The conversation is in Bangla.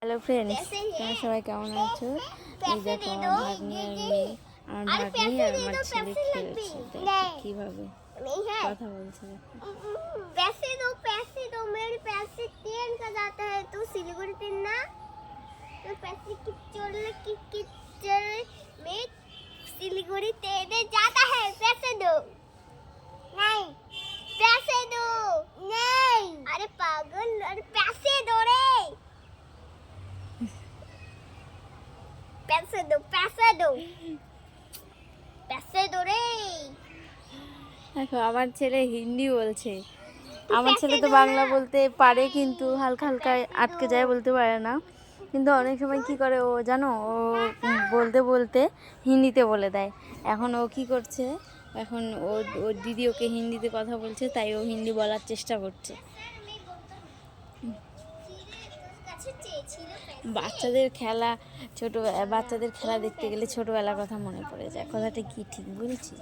হ্যালো ফ্রেন্ডস, তোমরা সবাই কেমন আছো? এই দেখো আমার ভাগ্নি আর মেয়ে, আমার ভাগ্নি আর আমার ছেলে খেলছে। দেখো কিভাবে কথা বলছে। पैसे दो मेरे पैसे ट्रेन का जाता है तो सिलीगुड़ी ट्रेन ना तो पैसे की चोर में सिलीगुड़ी ट्रेन जाता है पैसे दो नहीं पैसे दो नहीं अरे पागल अरे पैसे दो रे पैसे दो पैसे दो पैसे दो रे দেখো আমার ছেলে হিন্দি বলছে। আমার ছেলে তো বাংলা বলতে পারে কিন্তু হালকা হালকা আটকে যায়, বলতে পারে না। কিন্তু অনেক সময় কি করে ও জানো, ও বলতে বলতে হিন্দিতে বলে দেয়। এখন ও কি করছে, এখন ওর দিদি ওকে হিন্দিতে কথা বলছে, তাই ও হিন্দি বলার চেষ্টা করছে। বাচ্চাদের খেলা বাচ্চাদের খেলা দেখতে গেলে ছোটবেলার কথা মনে পড়ে যায়। কথাটা কি ঠিক বলছি?